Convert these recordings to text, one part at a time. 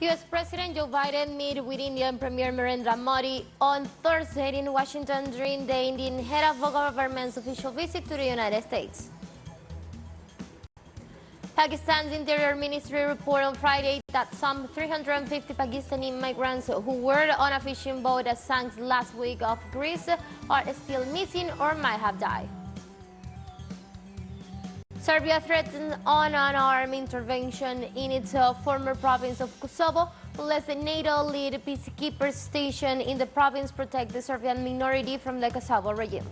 U.S. President Joe Biden met with Indian Premier Narendra Modi on Thursday in Washington during the Indian head of government's official visit to the United States. Pakistan's Interior Ministry reported on Friday that some 350 Pakistani migrants who were on a fishing boat that sank last week off Greece are still missing or might have died. Serbia threatened an armed intervention in its former province of Kosovo unless the NATO-led peacekeeper station in the province protect the Serbian minority from the Kosovo regime.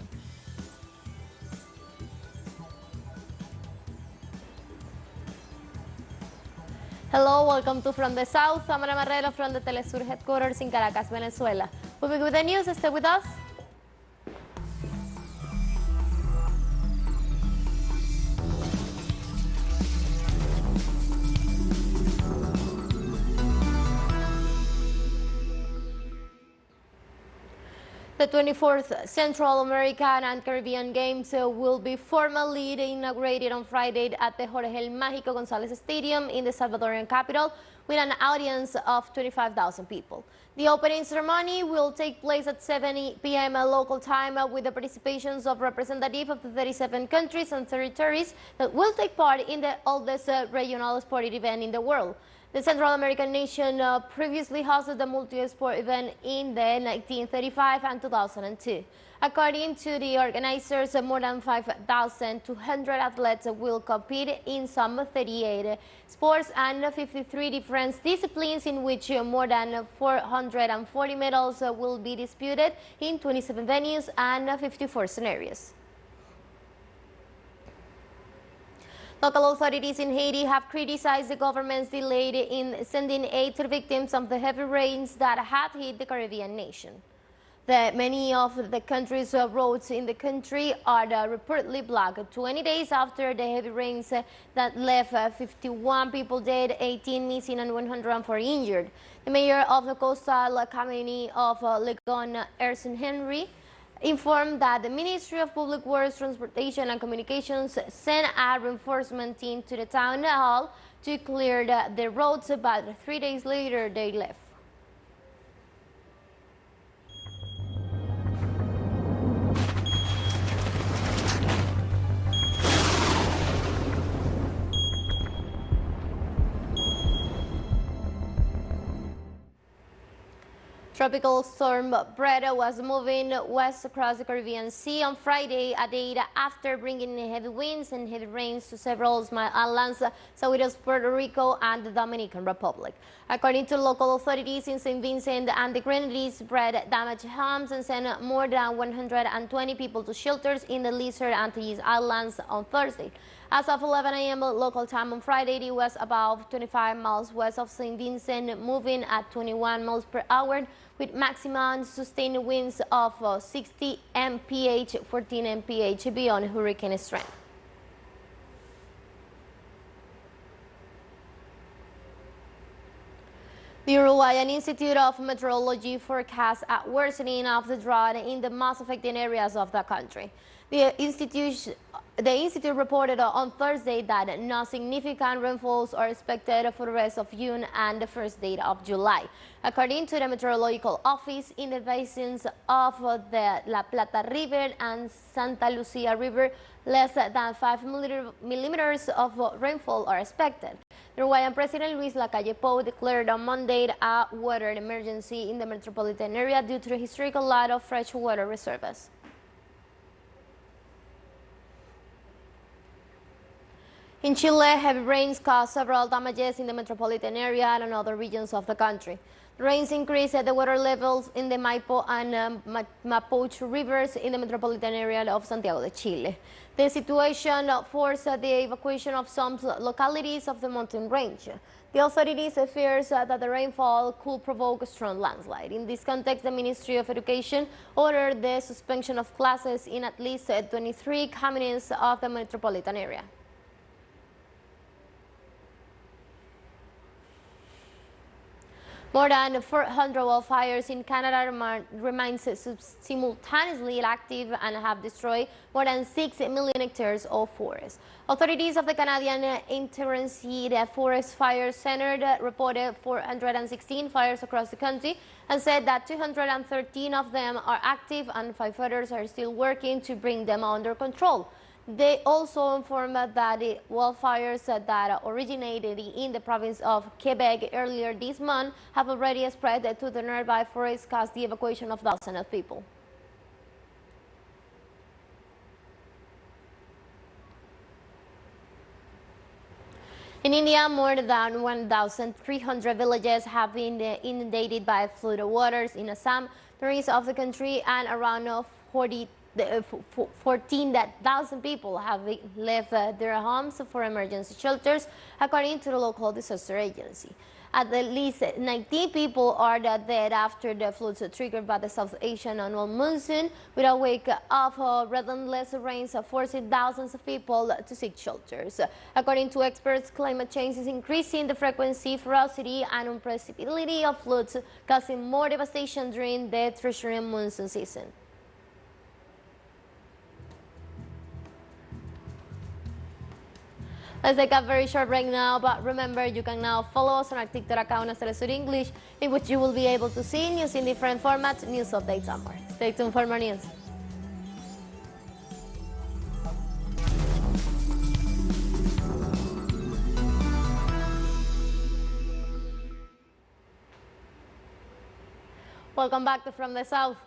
Hello, welcome to From the South. I'm Ana Marrero from the teleSUR headquarters in Caracas, Venezuela. We'll be with the news. Stay with us. The 24th Central American and Caribbean Games will be formally inaugurated on Friday at the Jorge El Mágico González Stadium in the Salvadorian capital with an audience of 25,000 people. The opening ceremony will take place at 7 p.m. local time with the participations of representatives of the 37 countries and territories that will take part in the oldest regional sporting event in the world. The Central American nation previously hosted the multi-sport event in the 1935 and 2002. According to the organizers, more than 5,200 athletes will compete in some 38 sports and 53 different disciplines, in which more than 440 medals will be disputed in 27 venues and 54 scenarios. Local authorities in Haiti have criticized the government's delay in sending aid to the victims of the heavy rains that had hit the Caribbean nation. Many of the country's roads in the country are reportedly blocked 20 days after the heavy rains that left 51 people dead, 18 missing, and 104 injured. The mayor of the coastal community of Legon, Erson Henry, informed that the Ministry of Public Works, Transportation and Communications sent a reinforcement team to the town hall to clear the roads, but 3 days later they left. Tropical storm Brett was moving west across the Caribbean Sea on Friday, a day after bringing heavy winds and heavy rains to several small islands, such as Puerto Rico and the Dominican Republic. According to local authorities in St. Vincent and the Grenadines, Brett damaged homes and sent more than 120 people to shelters in the Lesser Antilles Islands on Thursday. As of 11 a.m. local time on Friday, it was about 25 miles west of St. Vincent, moving at 21 miles per hour, with maximum sustained winds of 60 mph, 14 mph beyond hurricane strength. The Uruguayan Institute of Meteorology forecasts a worsening of the drought in the most affected areas of the country. The institute reported on Thursday that no significant rainfalls are expected for the rest of June and the first day of July. According to the Meteorological Office, in the basins of the La Plata River and Santa Lucia River, less than 5 millimeters of rainfall are expected. The Uruguayan President Luis Lacalle Pou declared on Monday a water emergency in the metropolitan area due to the historical lack of fresh water reserves. In Chile, heavy rains caused several damages in the metropolitan area and in other regions of the country. The rains increased the water levels in the Maipo and Mapocho rivers in the metropolitan area of Santiago de Chile. The situation forced the evacuation of some localities of the mountain range. The authorities fear that the rainfall could provoke a strong landslide. In this context, the Ministry of Education ordered the suspension of classes in at least 23 communities of the metropolitan area. More than 400 wildfires in Canada remain simultaneously active and have destroyed more than 6 million hectares of forest. Authorities of the Canadian Interceded Forest Fire Centre reported 416 fires across the country and said that 213 of them are active and 5 others are still working to bring them under control. They also informed that the wildfires that originated in the province of Quebec earlier this month have already spread to the nearby forest, causing the evacuation of thousands of people. In India, more than 1,300 villages have been inundated by flood waters in Assam, the east of the country, and around 14,000 people have left their homes for emergency shelters, according to the local disaster agency. At least 19 people are dead after the floods triggered by the South Asian annual monsoon, with a wake of relentless rains forcing thousands of people to seek shelters. According to experts, climate change is increasing the frequency, ferocity, and unpredictability of floods, causing more devastation during the treacherous monsoon season. Let's take a very short break now, but remember, you can now follow us on our TikTok account as teleSUR English, in which you will be able to see news in different formats, news updates, and more. Stay tuned for more news. Welcome back to From the South.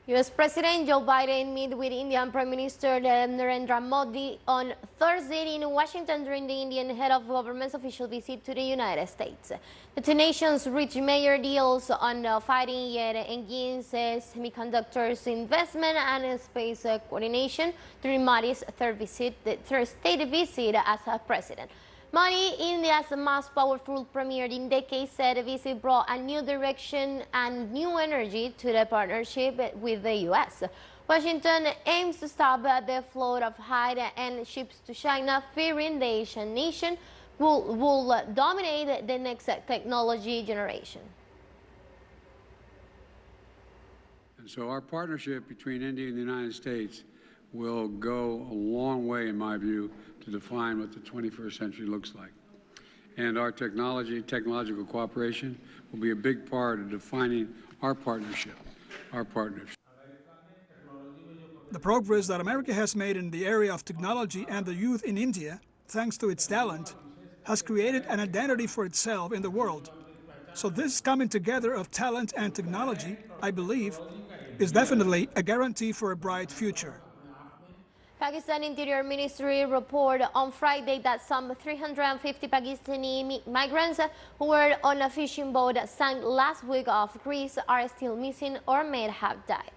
U.S. President Joe Biden met with Indian Prime Minister Narendra Modi on Thursday in Washington during the Indian head of government's official visit to the United States. The two nations reached major deals on fighting against semiconductors investment and space coordination during Modi's third state visit as a president. Modi, India's most powerful premier in decades, said the visit brought a new direction and new energy to the partnership with the U.S. Washington aims to stop the flow of high-end ships to China, fearing the Asian nation will dominate the next technology generation. And so our partnership between India and the United States will go a long way, in my view, to define what the 21st century looks like. And our technological cooperation will be a big part of defining our partnership, The progress that America has made in the area of technology and the youth in India, thanks to its talent, has created an identity for itself in the world. So this coming together of talent and technology, I believe, is definitely a guarantee for a bright future. Pakistan Interior Ministry reported on Friday that some 350 Pakistani migrants who were on a fishing boat sank last week off Greece are still missing or may have died.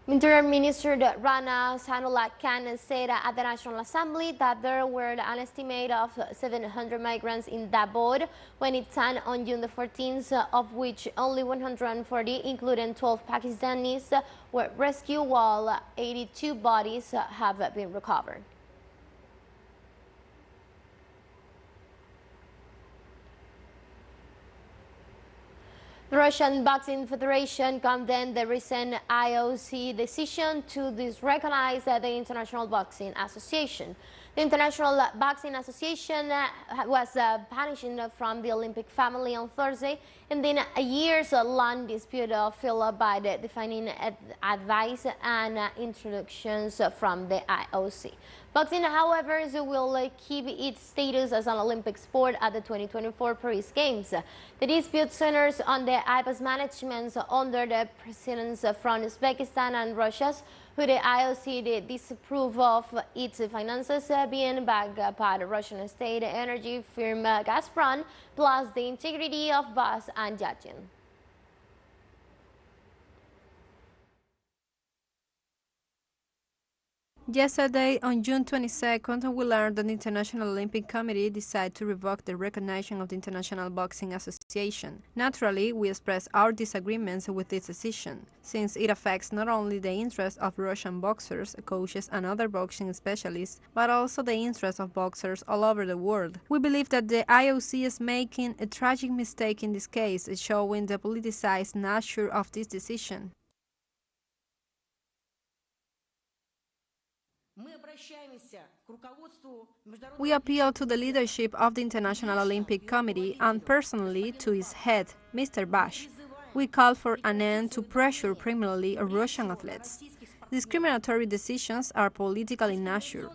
Interior Minister Rana Sanullah Khan said at the National Assembly that there were an estimate of 700 migrants in that boat when it sank on June the 14th, of which only 140, including 12 Pakistanis, were rescued, while 82 bodies have been recovered. The Russian Boxing Federation condemned the recent IOC decision to disrecognize the International Boxing Association. The International Boxing Association was banished from the Olympic family on Thursday, and then a years-long dispute filled by the defining advice and introductions from the IOC. Boxing, however, will keep its status as an Olympic sport at the 2024 Paris Games. The dispute centers on the IPA's management under the presidents from Uzbekistan and Russia, who the IOC disapprove of its finances being backed by the Russian state energy firm Gazprom, plus the integrity of boss and judging. Yesterday, on June 22nd, we learned that the International Olympic Committee decided to revoke the recognition of the International Boxing Association. Naturally, we express our disagreements with this decision, since it affects not only the interests of Russian boxers, coaches and other boxing specialists, but also the interests of boxers all over the world. We believe that the IOC is making a tragic mistake in this case, showing the politicized nature of this decision. We appeal to the leadership of the International Olympic Committee and personally to its head, Mr. Bash. We call for an end to pressure primarily Russian athletes. Discriminatory decisions are political in nature.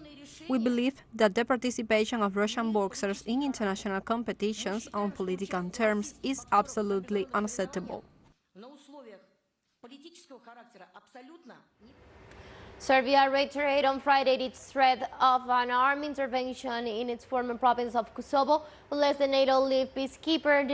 We believe that the participation of Russian boxers in international competitions on political terms is absolutely unacceptable. Serbia reiterated on Friday its threat of an armed intervention in its former province of Kosovo unless the NATO-led peacekeeper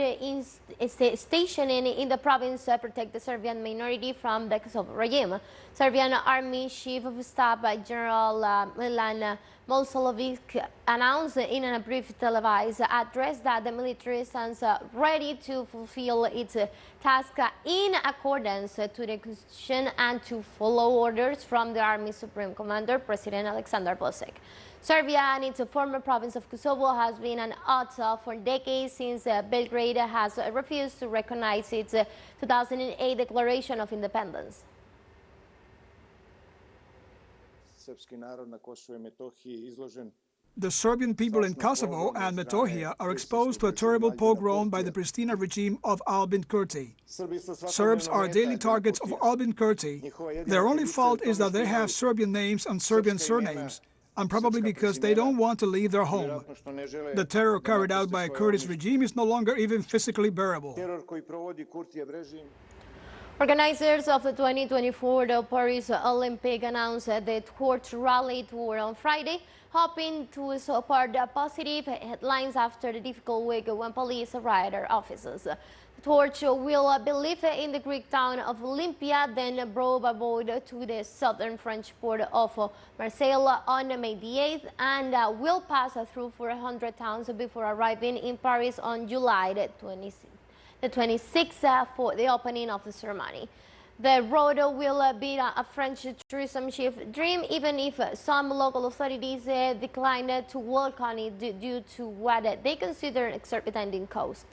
stationed in the province protect the Serbian minority from the Kosovo regime. Serbian Army Chief of Staff General Milan Mosolovic announced in a brief televised address that the military stands ready to fulfill its task in accordance to the Constitution and to follow orders from the Army Supreme Commander, President Alexander Vučić. Serbia and its former province of Kosovo has been an odds for decades since Belgrade has refused to recognize its 2008 Declaration of Independence. The Serbian people in Kosovo and Metohija are exposed to a terrible pogrom by the Pristina regime of Albin Kurti. Serbs are daily targets of Albin Kurti. Their only fault is that they have Serbian names and Serbian surnames, and probably because they don't want to leave their home. The terror carried out by Kurti's regime is no longer even physically bearable. Organizers of the 2024 Paris Olympic announced the torch rally tour on Friday, hoping to support positive headlines after the difficult week when police arrived at offices. The torch will be lifted in the Greek town of Olympia, then brought by boat to the southern French port of Marseille on May the 8th, and will pass through 400 towns before arriving in Paris on July the 26th for the opening of the ceremony. The road will be a French tourism chief dream, even if some local authorities declined to welcome it due to what they consider exorbitant cost.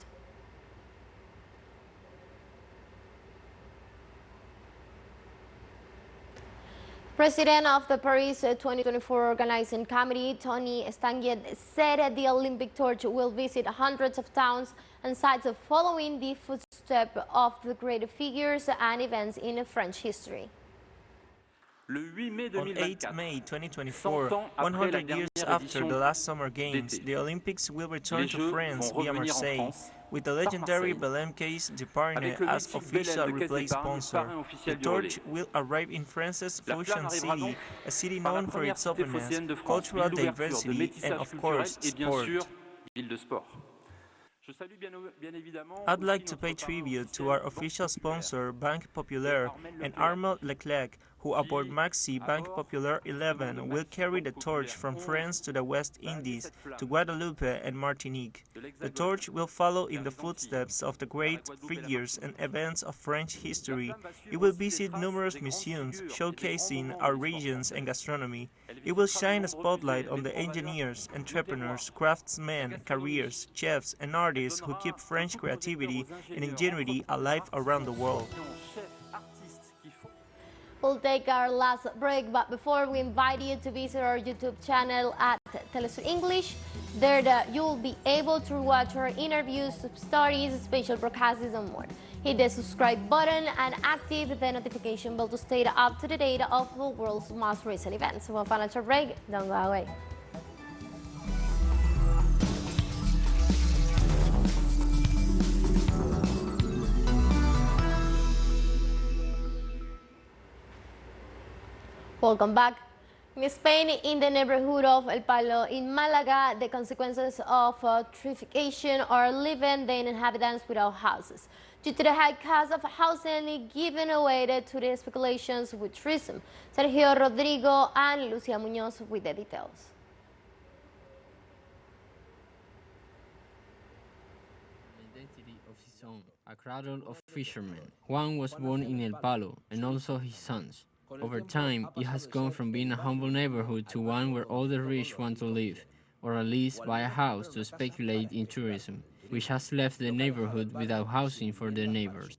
President of the Paris 2024 Organizing Committee, Tony Estanguet, said the Olympic torch will visit hundreds of towns and sites following the footsteps of the great figures and events in French history. On 8 May 2024, 100 years after the last Summer Games, the Olympics will return to France via Marseille, with the legendary Belém case departing as official replay sponsor. The torch will arrive in France's Fusion City, a city known for its openness, cultural diversity and, of course, sport. I'd like to pay tribute to our official sponsor, Banque Populaire, and Armand Leclerc, who aboard Maxi Banque Populaire 11 will carry the torch from France to the West Indies, to Guadeloupe and Martinique. The torch will follow in the footsteps of the great figures and events of French history. It will visit numerous museums, showcasing our regions and gastronomy. It will shine a spotlight on the engineers, entrepreneurs, craftsmen, careers, chefs and artists who keep French creativity and ingenuity alive around the world. We'll take our last break, but before we invite you to visit our YouTube channel at teleSUR English. There you'll be able to watch our interviews, stories, special broadcasts and more. Hit the subscribe button and activate the notification bell to stay up to date of the world's most recent events. We'll find a short break, don't go away. Welcome back. In Spain, in the neighborhood of El Palo in Malaga, the consequences of gentrification are leaving the inhabitants without houses. Due to the high cost of housing given away to the speculations with tourism. Sergio Rodrigo and Lucia Muñoz with the details. Identity of his own, a cradle of fishermen. Juan was born in El Palo, and also his sons. Over time, it has gone from being a humble neighborhood to one where all the rich want to live, or at least buy a house to speculate in tourism, which has left the neighborhood without housing for their neighbors.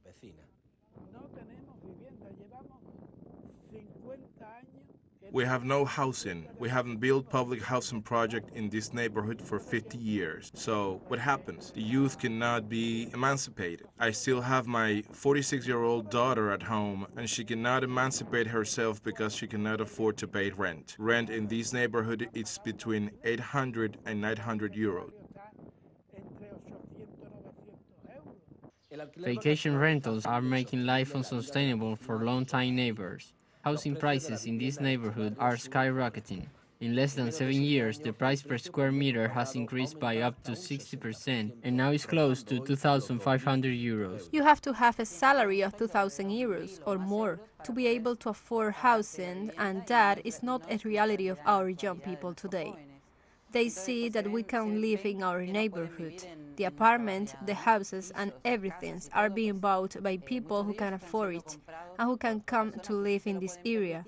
We have no housing. We haven't built public housing project in this neighborhood for 50 years. So what happens? The youth cannot be emancipated. I still have my 46-year-old daughter at home, and she cannot emancipate herself because she cannot afford to pay rent. Rent in this neighborhood is between 800 and 900 euros. Vacation rentals are making life unsustainable for long-time neighbors. Housing prices in this neighborhood are skyrocketing. In less than 7 years, the price per square meter has increased by up to 60% and now is close to 2,500 euros. You have to have a salary of 2,000 euros or more to be able to afford housing, and that is not a reality of our young people today. They see that we can live in our neighborhood. The apartment, the houses, and everything are being bought by people who can afford it and who can come to live in this area,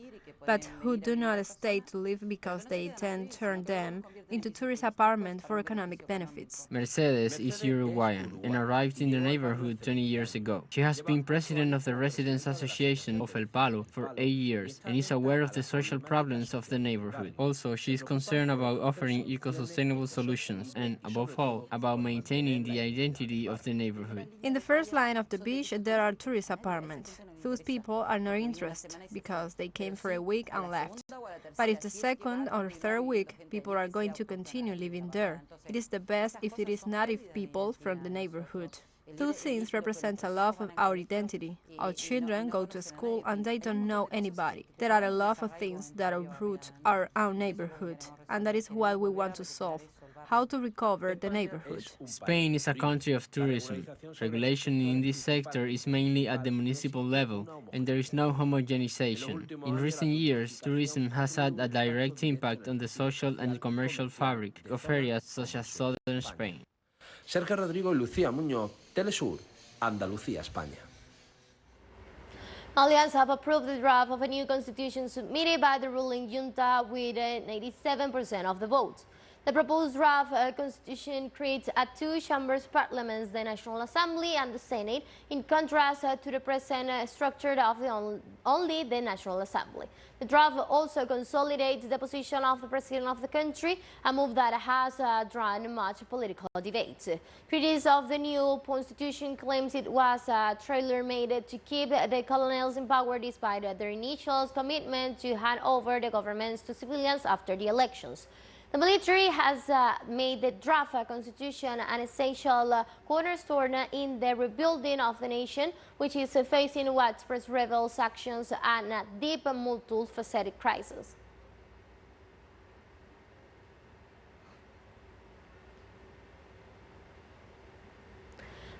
but who do not stay to live because they then turn them into tourist apartments for economic benefits. Mercedes is Uruguayan and arrived in the neighborhood 20 years ago. She has been president of the Residents Association of El Palo for 8 years and is aware of the social problems of the neighborhood. Also, she is concerned about offering eco-sustainable solutions and, above all, about maintaining the identity of the neighborhood. In the first line of the beach, there are tourist apartments. Those people are not interested because they came for a week and left. But if the second or third week, people are going to continue living there. It is the best if it is native people from the neighborhood. Two things represent a lot of our identity. Our children go to school and they don't know anybody. There are a lot of things that uproot our own neighborhood, and that is what we want to solve. How to recover the neighborhood. Spain is a country of tourism. Regulation in this sector is mainly at the municipal level, and there is no homogenization. In recent years, tourism has had a direct impact on the social and commercial fabric of areas such as southern Spain. Sergio Rodrigo y Lucía Muñoz, teleSUR, Andalucía, España. Malians have approved the draft of a new constitution submitted by the ruling junta with 87% of the votes. The proposed draft constitution creates a two-chambers parliaments, the National Assembly and the Senate, in contrast to the present structure of only the National Assembly. The draft also consolidates the position of the President of the country, a move that has drawn much political debate. Critics of the new constitution claims it was tailor-made to keep the colonials in power despite their initial commitment to hand over the governments to civilians after the elections. The military has made the draft constitution an essential cornerstone in the rebuilding of the nation, which is facing widespread rebel actions and a deep multifaceted crisis.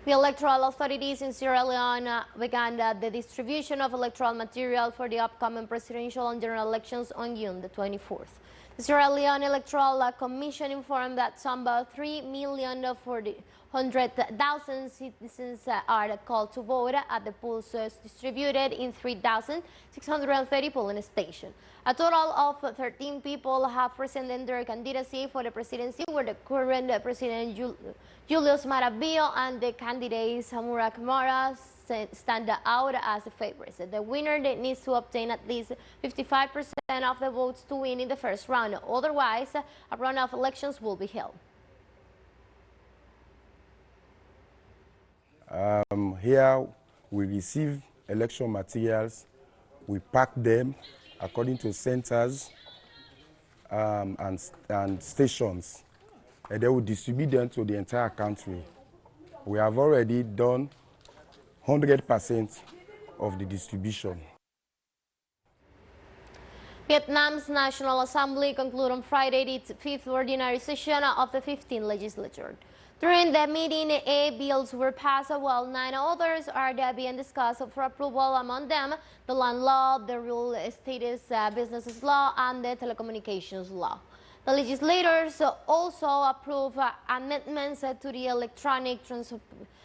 The electoral authorities in Sierra Leone began the distribution of electoral material for the upcoming presidential and general elections on June the 24th. The Sierra Leone Electoral Commission informed that some 3,400,000 citizens are called to vote at the polls distributed in 3,630 polling stations. A total of 13 people have presented their candidacy for the presidency, where the current President Julius Maravillo and the candidate Samura Kamara stand out as the favorites. The winner needs to obtain at least 55% of the votes to win in the first round. Otherwise, a runoff elections will be held. Here we receive election materials, we pack them according to centers and stations, and they will distribute them to the entire country. We have already done 100% of the distribution. Vietnam's National Assembly concluded on Friday its fifth ordinary session of the 15th legislature. During the meeting, 8 bills were passed, while 9 others are being discussed for approval, among them the land law, the real estate businesses law, and the telecommunications law. The legislators also approved amendments to the electronic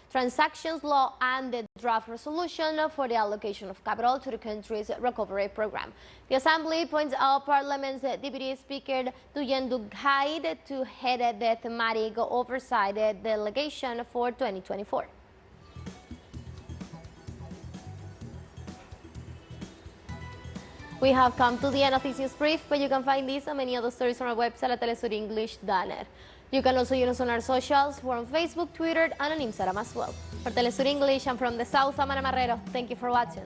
transactions law and the draft resolution for the allocation of capital to the country's recovery program. The Assembly points out Parliament's Deputy Speaker Duyen Duc Haid to head the thematic oversight delegation for 2024. We have come to the end of this news brief, but you can find these and many other stories on our website at telesurenglish.net. You can also use us on our socials. We're on Facebook, Twitter, and on Instagram as well. For Telesur English, I'm from the South, Amana Marrero. Thank you for watching.